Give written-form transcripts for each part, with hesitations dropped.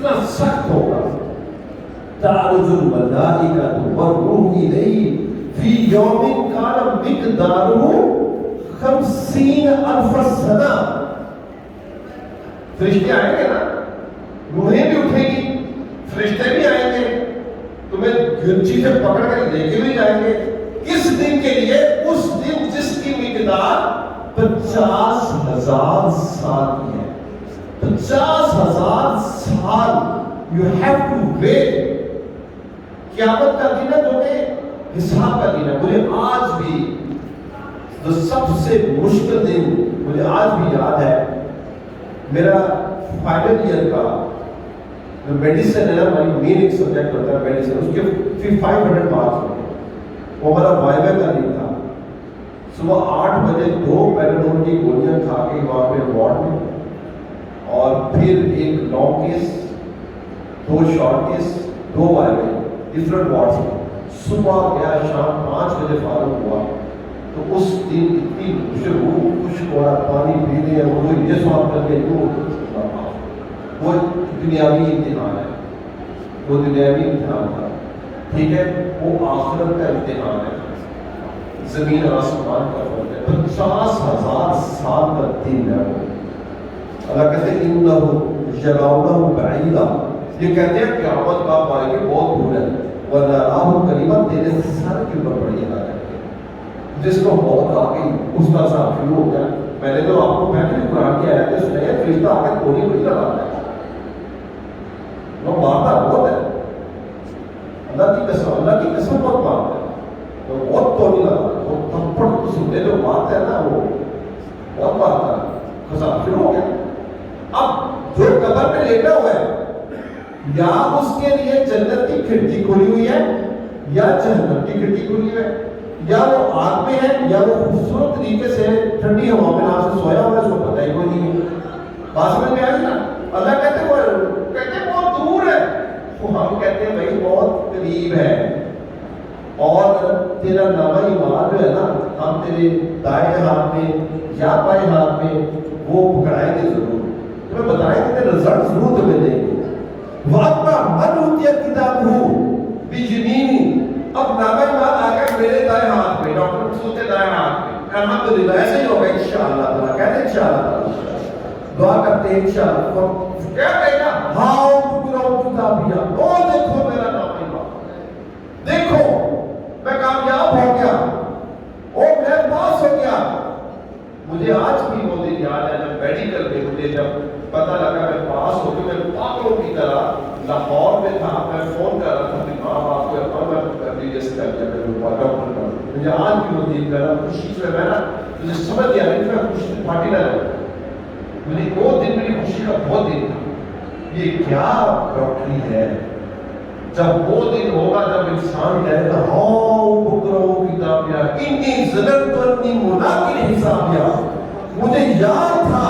کتنا سخت ہوگا. تعرج الملائکۃ والروح الیہ فی یوم کان مقدارہ 50,000 سنہ. فرشتے آئیں گے نا, روحیں بھی اٹھیں گی, فرشتے بھی آئیں گے, تمہیں گنچی سے پکڑ کر لے کے بھی جائیں گے. اس دن کے لیے, اس دن جس کی مقدار 50,000 سال کی ہے. 50,000 سال you have to wait. قیامت کا دن ہے جو کہ حساب کا دن ہے. مجھے آج بھی جو سب سے مشکل دن مجھے آج بھی یاد ہے, میرا فائنل ایئر کا جو میڈیسن ہے نا, ہماری مین ایک سبجیکٹ ہوتا ہے میڈیسن, اس کے 500 مارکس ہوتے ہیں. وہ ہمارا وائوے کا دن تھا. صبح 8 بجے 2 پیراڈول کی گولیاں کھا کے وہاں پہ وارڈ میں, اور پھر ایک long case, 2 short case, 2 viva different wards میں. صبح گیا, شام 5 بجے فارغ ہوا. تو اس دن اتنی روح خشک ہو رہا, پانی پی رہے ہیں, وہ یہ سوال کر کے وہ دنیاوی امتحان ہے, وہ دنیاوی امتحان تھا. ٹھیک ہے, وہ آخرت کا امتحان ہے. زمین آسمان کا فرق ہے. 50,000 سال کا دن ہے وہ. اللہ کہتے ہیں انہ یرونہ بعیدا, یہ کہتے ہیں قیامت کا بارے میں بہت دور ہے. ونراہ قریبا, تیرے سر کے اوپر پڑی ہے. جس کو موت آ گئی اس کا ساتھ شروع ہو گیا. میں نے تو آپ کو پہلے بھی قرآن کی آیتیں سنائی ہے, فرشتہ آ کے گولی وہی لگاتا ہے, وہ مارتا بہت ہے. اللہ کی قسم بہت مارتا ہے, وہ بہت تو نہیں لگاتا. وہ تھپڑ سنتے جو مارتا ہے نا, وہ بہت مارتا ہے. خساب شروع ہو گیا. اب جو قبر میں لیٹا ہوا ہے, یا اس کے لیے جنت کی کھڑکی کھلی ہوئی ہے یا جہنم کی کھڑکی کھلی ہوئی ہے, یا وہ آگ میں ہے یا وہ خوبصورت طریقے سے ٹھنڈی ہوا میں نہ سے سویا ہوا ہے, اس کو پتہ ہی کوئی نہیں ہے. بات سمجھ میں آئی نا. اللہ کہتے ہیں بہت دور ہے, ہم کہتے ہیں بھائی بہت قریب ہے. اور تیرا نامہ ایمان جو ہے نا, ہم تیرے دائیں ہاتھ میں یا بائیں ہاتھ میں وہ پکڑائیں گے ضرور, تمہیں بتائیں گے, تیرے رزلٹ ضرور تمہیں دیں گے. وَأَمَّا مَنْ أُوتِيَ كِتَابَهُ بِيَمِينِهِ, اب نامہ ایمان آ گیا میرے دائیں ہاتھ میں, ڈاکٹر مقصود کے دائیں ہاتھ میں. الحمدللہ ایسے ہی ہوگا انشاءاللہ تعالیٰ. کہتے ہیں انشاءاللہ, دعا کرتے ہیں انشاءاللہ. کیا کہے گا, ہاؤ تقرؤ کتابیہ, او دیکھو میرا نامہ ایمان, دیکھو میں کامیاب ہو گیا, او میں پاس ہو گیا. مجھے آج بھی وہ دن یاد ہے جب میڈیکل میں مجھے جب پتہ لگا میں پاس ہو گیا. میں پاگلوں کی طرح لاہور میں تھا, میں فون کر رہا تھا کہ ماں باپ کو اپنا کر لیجیے اس کر دیا ڈاکٹر کا. مجھے آج بھی وہ دن کر رہا خوشی سے, میں نا مجھے سمجھ گیا نہیں, میں خوشی پارٹی نہ لگا. مجھے وہ دن میری خوشی کا بہت دن تھا. یہ کیا ڈاکٹری ہے, جب وہ دن ہوگا جب انسان کہے گا ہاؤ بکرو کتابیہ انی ظننت انی ملاق حسابیہ. مجھے یاد تھا,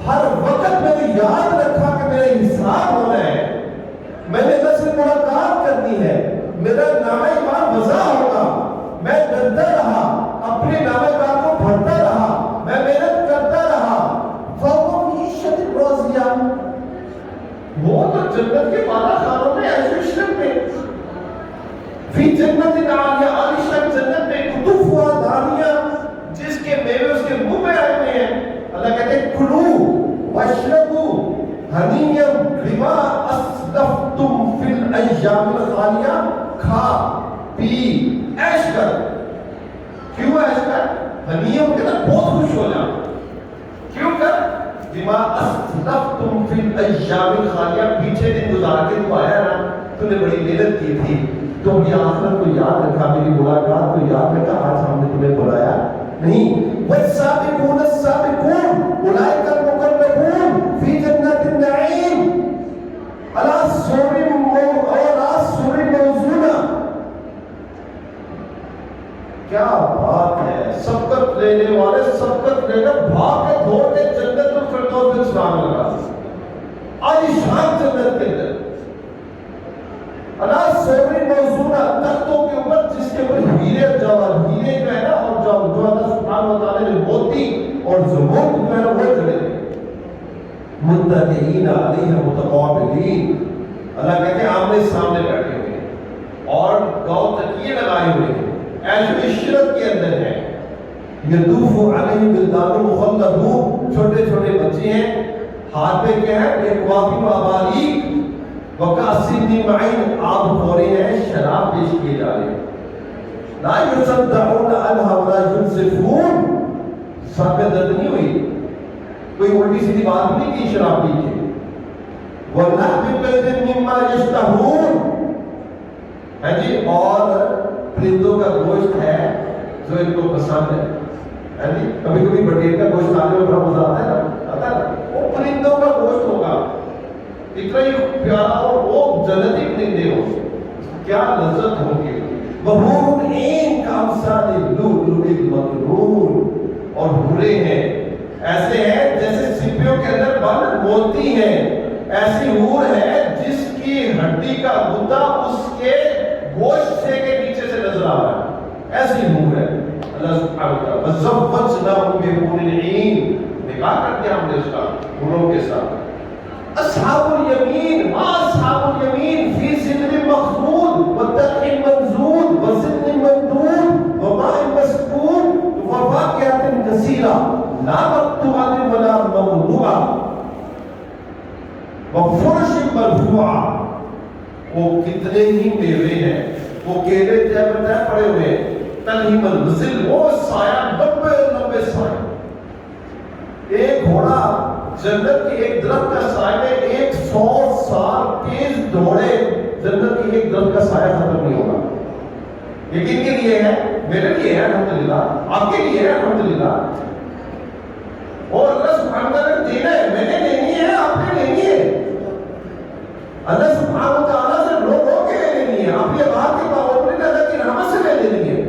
ہر وقت میں نے یاد رکھا کہ میرا حساب ہونا ہے, میں نے اللہ سے ملاقات کرنی ہے, میرا نامہ ایمان وضع ہوگا. میں ڈرتا رہا, اپنے نامہ ایمان کو بھرتا رہا, میں محنت کرتا رہا. فَوْقَ مِعِيشَةٍ رَاضِيَةٍ, وہ تو جنت کے بالا خانوں میں ایسوشن میں, فی جنت عالیہ, عالیشان جنت میں, قطوفها دانیہ, جس کے میوے اس کے منہ میں آئے ہوئے ہیں. اللہ کہتے ہیں کلو واشربو ہنیّا بما اسلفتم فی الایام الخالیہ, کھا پی عیش کر. کیوں عیش کر؟ ہنیّا کہتا بہت خوش ہو جا. کیوں کر؟ بما اسلفتم فی الایام الخالیہ, پیچھے دن گزار کے تو آیا نا, تو نے بڑی محنت کی تھی, تو اپنی آخرت کو یاد رکھا, میری ملاقات کو یاد رکھا. آج ہم نے تمہیں بلایا نہیں. والسابقون السابقون اولئک المقربون فی جنات النعیم علی سرر موضونہ. کیا بات ہے, سبقت لینے والے سبقت لے کر بھاگ کے دوڑ کے جنت الفردوس میں سلام لگا. عالیشان جنت کے اندر علی سرر موضونہ, تختوں کے اوپر جس کے اوپر ہیرے جواہر, ہیرے جو ہے نا, اور جو اللہ سبحانہ و تعالی نے موتی اور زمرد جو ہے نا وہ جڑے. متکئین علیہ متقابلین، اللہ کہتے ہیں آمنے سامنے بیٹھے ہوئے ہیں اور گاؤں تکیے لگائے ہوئے ہیں، ایسے عشرت کے اندر ہے. یطوف علیہم ولدان مخلدون، چھوٹے چھوٹے بچے ہیں، ہاتھ میں کیا ہے؟ ایک واقعی ماباریک وکاسی من معین، آب خورے ہیں، شراب پیش کیے جا رہے ہیں. لا یصدعون عنہا ولا ینزفون، سر میں درد نہیں ہوئی، کوئی الٹی سیدھی بات نہیں کی شراب پی کے. وَلَحْمِ طَيْرٍ مِّمَّا يَشْتَهُونَ، ہے جی، اور پرندوں کا گوشت ہے جو ان کو پسند ہے. جی کبھی کبھی بٹیر کا گوشت کھانے میں بڑا مزہ آتا ہے نا، آتا ہے، وہ پرندوں کا گوشت ہوگا، اتنا ہی پیارا، اور وہ جنتی پرندے ہوں، کیا لذت ہوگی. وَحُورٌ عِینٌ کَأَمْثَالِ اللُّؤْلُؤِ الْمَكْنُونِ، اور حوریں ہیں ایسے ہیں جیسے سپیوں کے اندر بند موتی ہیں، ایسی حور ہے جس کی ہڈی کا غدہ اس کے گوشت سے کے نیچے سے نظر آ رہا ہے، ایسی حور ہے. اللہ سبحانہ وتعالی وَزَوَّجْنَاهُم بِحُورٍ عِین، نکاح کر دیا ہم نے اس کا حوروں کے ساتھ. اصحاب الیمین، ما اصحاب الیمین فی سدر مخضود وطلح منضود وظل ممدود وماء مسکوب وفاکہۃ کثیرہ لا مقطوعۃ ولا ممنوعۃ وفرش مرفوعہ. وہ کتنے ہی میوے ہیں، وہ کیلے طے پڑے ہوئے ہیں. تلہم الظل، وہ سایہ، لمبے لمبے سایہ. ایک گھوڑا جنت کے ایک درخت کا سایہ میں 100 سال تیز دوڑے، جنت کے ایک درخت کا سایہ ختم نہیں ہوگا. یہ کن کے لیے ہے؟ میرے لیے ہے الحمدللہ، آپ کے لیے ہے الحمدللہ. اور اللہ سبحانہ وتعالیٰ نے دینا ہے، میں نے لینی ہے، آپ نے لینی ہے. اللہ سبحانہ وتعالیٰ سے رو رو کے لے لینی ہے، آپ یہ بات کے باوجود اللہ کی رحمت سے لے لینی ہے.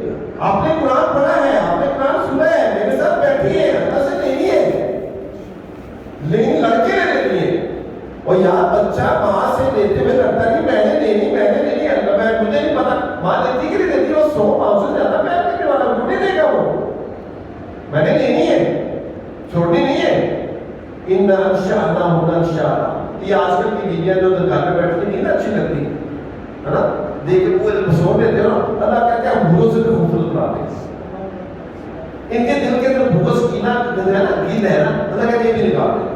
آپ نے قرآن پڑھا ہے، آپ نے قرآن سنا ہے، میرے ساتھ بیٹھی ہے، اللہ سے لینی ہے، لیکن لڑکے نے لینی ہے. اور یار بچہ ماں سے لیتے ہوئے لڑتا نہیں میں نے لینی اللہ، میں مجھے نہیں پتا ماں دیتی کہ نہیں دیتی، وہ 100-500 سے زیادہ میں دینے والا ہوں، نہیں دے گا وہ، میں نے لینی ہے، چھوڑنی نہیں ہے. ان انشاءاللہ انشاءاللہ. یہ آج کل کی بیویاں جو گھر میں بیٹھتی نہیں نا اچھی لگتی ہے نا، دیکھ کے پورے سو لیتے ہو نا، اللہ کہتے ہیں ہم بھولوں سے بھی خوبصورت بناتے ہیں. ان کے دل کے اندر بھوس کینا ہے نا، گیل ہے نا، اللہ کہتے ہیں یہ بھی نکال دیں،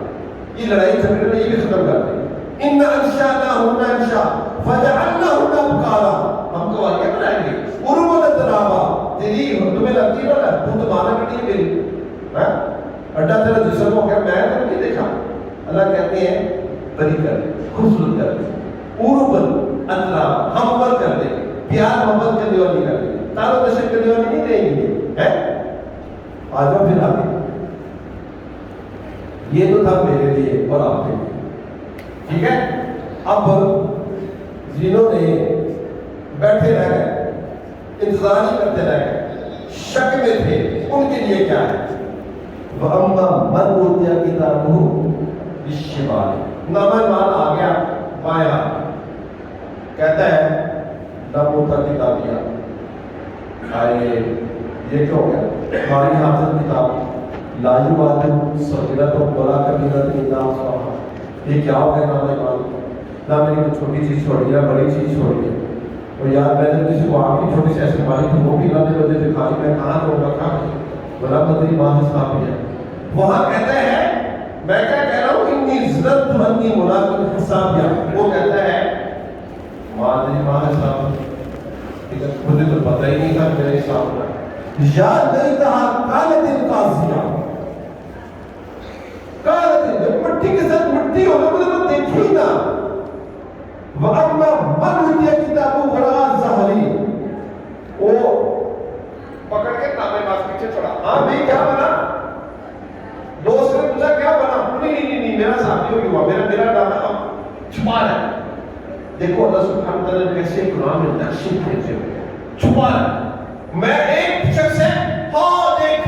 یہ لڑائی جھگڑے میں یہ بھی ختم کر دیں. ان انشاءناہن انشاء فجعلناہن ابکارا، ہم کو واقعہ بنائیں گے. عربا ترابا، تیری تمہیں لگتی ہے نا تو تمہارا بھی نہیں میری اڈا تیرا جسم ہو گیا، میں تو نہیں دیکھا. اللہ کہتے ہیں بری کر دیں، خوبصورت کر دیں. عربا ترابا، ہم عمر کر دیں، پیار محبت کرنے والی کر دیں، تارو تشک کرنے والی نہیں دیں گے. ہے آجا پھر آگے. یہ تو تھا میرے لیے اور آپ کے لیے، ٹھیک ہے. اب جنہوں نے بیٹھے رہ گئے، انتظار ہی کرتے رہ گئے، شک میں تھے، ان کے لیے کیا ہے؟ وَأَمَّا مَنْ أُوتِيَ كِتَابَهُ بِالشِّمَالِ، نامہ ایمان آ گیا بایاں، کہتا ہے نبوتا کتابیہ آئے یہ کیا ہو گیا؟ ہماری حافظ کتاب لا یغادر صغیرۃ ولا کبیرۃ الا احصاھا. یہ کیا ہو گیا نامہ ایمان؟ نہ میں نے چھوٹی چیز چھوڑی ہے، بڑی چیز چھوڑی ہے. اور یار میں نے کسی کو آپ کی چھوٹی سی ایسی ماری تھی، وہ بھی لانے وجہ سے کھائی، میں کہاں کروں گا کیا بلا بدری ماں سے صاف ہے. وہاں کہتا ہے میں کیا کہہ رہا ہوں، انی ظننت انی ملاق حسابیا. وہ کہتا ہے مادری ماں حساب، مجھے تو پتہ ہی نہیں تھا میرے حساب میں. یا لیتہا کانت القاضیہ، کانت مٹی کے ساتھ مٹی ہوگا، مجھے تو دیکھی نہ. وَأَمَّا مَنْ أُوتِيَ كِتَابَهُ وَرَاءَ ظَهْرِهِ، وہ پکڑ کے نامے پاس پیچھے چھوڑا. ہاں بھائی کیا بنا؟ دوست نے پوچھا کیا بنا؟ نہیں میرا ساتھی ہو گیا، میرا نام اب چھپا رہا ہے. دیکھو اللہ سبحانہ وتعالیٰ نے کیسے قرآن میں نقشے کھینچے ہوئے، چھپا رہا ہے. میں ایک شخص ہے، ہاں دیکھ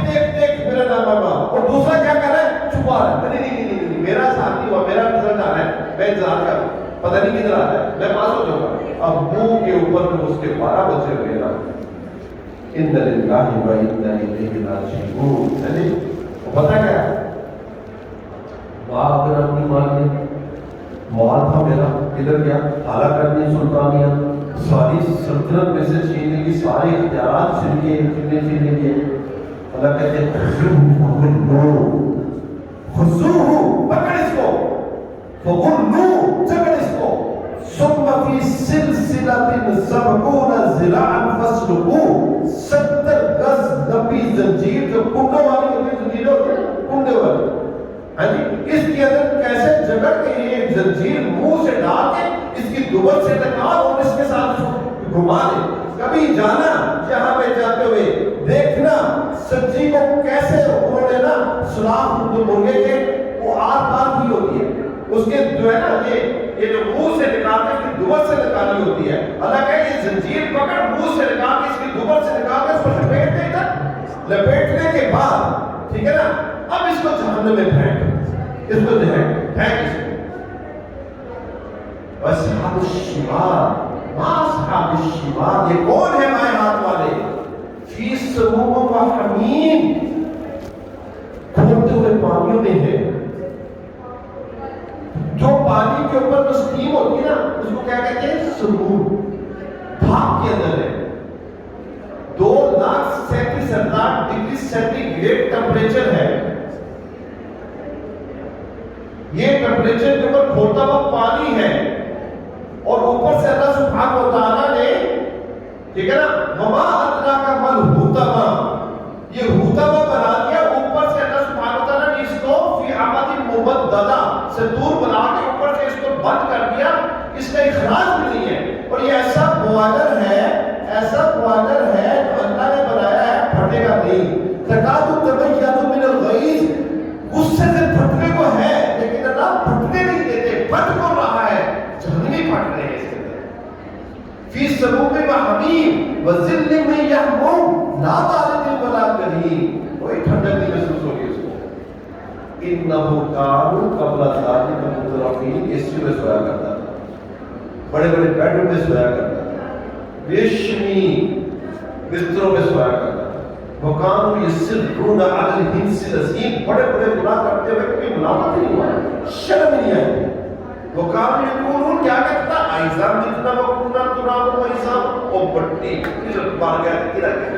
میرا نام آبا، اور دوسرا کیا کر رہا ہے؟ چھپا رہا ہے. نہیں میرا ساتھی ہوا، میرا رزلٹ آ رہا ہے، میں انتظار کر رہا ہوں، پتہ نہیں کدھر آ رہا ہے، میں پاس ہو جاؤں گا. اب منہ کے اوپر تو اس کے 12 بچے ہوئے نا. ان للہ و انا الیہ راجعون. وہ پتہ کیا باغ اگر اپنی مان لیا، مال تھا میرا، ادھر گیا اعلیٰ کرنی سلطانیہ، ساری سلطنت میں سے چھیننے کی سارے اختیارات چھیننے کے اللہ کہتے ہیں خذوہ پکڑ اس کو، فغلوہ جکڑ اس کو، ثم فی سلسلۃ سبعون ذراعا فاسلکوہ، 70 گز لمبی زنجیر، جو کنڈوں والی لمبی زنجیر ہوتی ہے، کنڈے والی، ہاں جی، اس کے اندر کیسے جگڑ کے یہ زنجیر منہ سے ڈال کے اس کی دوبر سے ٹکا اور اس کے ساتھ گھما دے. کبھی جانا جہاں پہ جاتے ہوئے دیکھنا سبزی کو کیسے انہوں نے نا سلاخ جو مرغے کے وہ آر پار کی ہوتی ہے، اس کے جو ہے نا یہ جو منہ سے نکال کے اس کی دوبر سے نکالی ہوتی ہے. اللہ کہے یہ زنجیر پکڑ منہ سے نکال کے اس کی دوبر سے نکال کے اس کو لپیٹ دے گا، لپیٹنے کے بعد ٹھیک ہے نا اب اس کو جہنم میں پھینک، اس کو جو ہے پھینک اس کو. اصحاب الشمال، ما اصحاب الشمال، یہ کون ہے بائیں ہاتھ والے؟ فی سموم و حمیم، کھولتے ہوئے پانیوں میں ہے. جو پانی کے اوپر جو سٹیم ہوتی ہے نا اس کو کیا کہتے ہیں؟ سموم. بھاپ کے اندر ہے. 2,37,000 ڈگری سینٹی گریڈ ٹمپریچر ہے. یہ ٹمپریچر کے اوپر کھولتا ہوا پانی ہے اور اوپر سے اللہ سبحانہ و تعالیٰ نے ٹھیک ہے نا وما ادراک ما الحطمہ، یہ حطمہ بنا دیا. اوپر سے اللہ سبحانہ و تعالیٰ نے اس کو فی عمد ممددہ سے دور بنا کے اوپر سے اس کو بند کر دیا، اس کا اخراج بھی نہیں ہے. اور یہ ایسا بوائلر ہے، ایسا بوائلر ہے جو اللہ نے بنایا ہے، پھٹے گا نہیں. تکاد تمیز من الغیظ، غصے سے پھٹنے کو ہے لیکن اللہ پھٹنے نہیں دیتے، پھٹ کو رہا ہے، جہنمی پھٹ رہے ہیں اس کے اندر. فی سموم و حمیم وظل من یحموم لا بارد ولا کریم، کوئی ٹھنڈک نہیں محسوس ہوگی اس کو. انہو کانوا قبل ذلک مترفین، اس میں سویا کرتا تھا، بڑے بڑے بیڈ میں سویا کرتا تھا، ریشمی بستروں میں سویا کرتا تھا. وَقَانُوا يَسِرُّونَ عَلَى الْحِنْسِ الْعَظِيمِ، بڑے بڑے گناہ کرتے ہوئے کوئی ملامت نہیں ہوا، شرم نہیں آئی. وَقَانُوا يَقُولُونَ، کیا کہتا تھا؟ اَإِذَا مِتْنَا وَكُنَّا تُرَابًا وَعِظَامًا، وہ بٹی کس مار گیا گرا کے،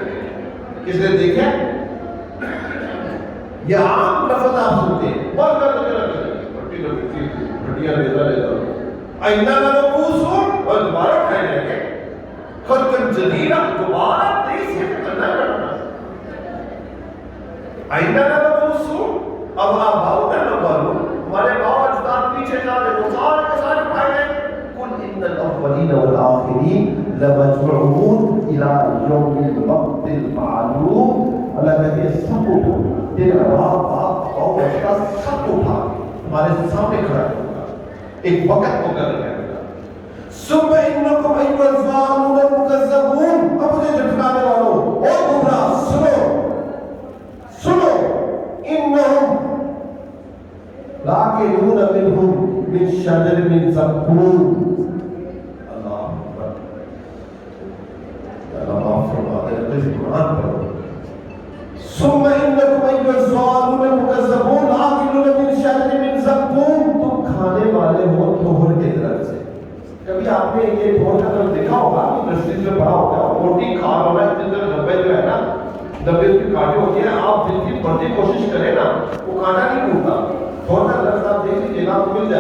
کس نے دیکھا؟ یہ عام لفظ آپ سنتے ہیں، بہت گرا بٹی لگتی بٹیاں لیتا اَإِنَّا لَمَبْعُوثُونَ، اور دوبارہ اٹھائے جائیں گے خلقًا جدیدا، دوبارہ نئی صحت کرنا پڑنا. آئندہ نہ مبعوثون، اب آباؤنا الاولون، ہمارے باپ اجداد پیچھے جا رہے، وہ سارے کے سارے اٹھائے گئے. قل ان الاولین والآخرین لمجموعون الی یوم الوقت المعلوم. اللہ کہتے ہیں سب اٹھو، تیرا باپ اور اجداد سب اٹھا ہمارے سامنے کھڑا ہوگا، ایک وقت مقرر ہے. ثم انکم ایھا الظالمون المکذبون، اب مجھے جھٹلانے والوں اور گمراہ سنو سنو، انہم لاکلون منہم من شجر من زقوم. اللہ اکبر، اللہ معاف فرما دے، اس قرآن پڑھو. ثم انکم ایھا الظالمون المکذبون لاکلون من شجر من زقوم، تم کھانے والے ہو توہر کے درخت سے. کبھی آپ نے یہ بہت اگر دیکھا ہوگا کہ مسجد میں پڑھا ہوگا روٹی کھا رہا ہے، جس طرح ڈبے جو ہے نا ڈبے اس کی کاٹے ہوتی ہیں، آپ جن کی بڑھتی کوشش کریں نا وہ کھانا نہیں ٹوٹتا. تھوڑا سا لفظ آپ دیکھ لیجیے گا آپ کو مل جائے.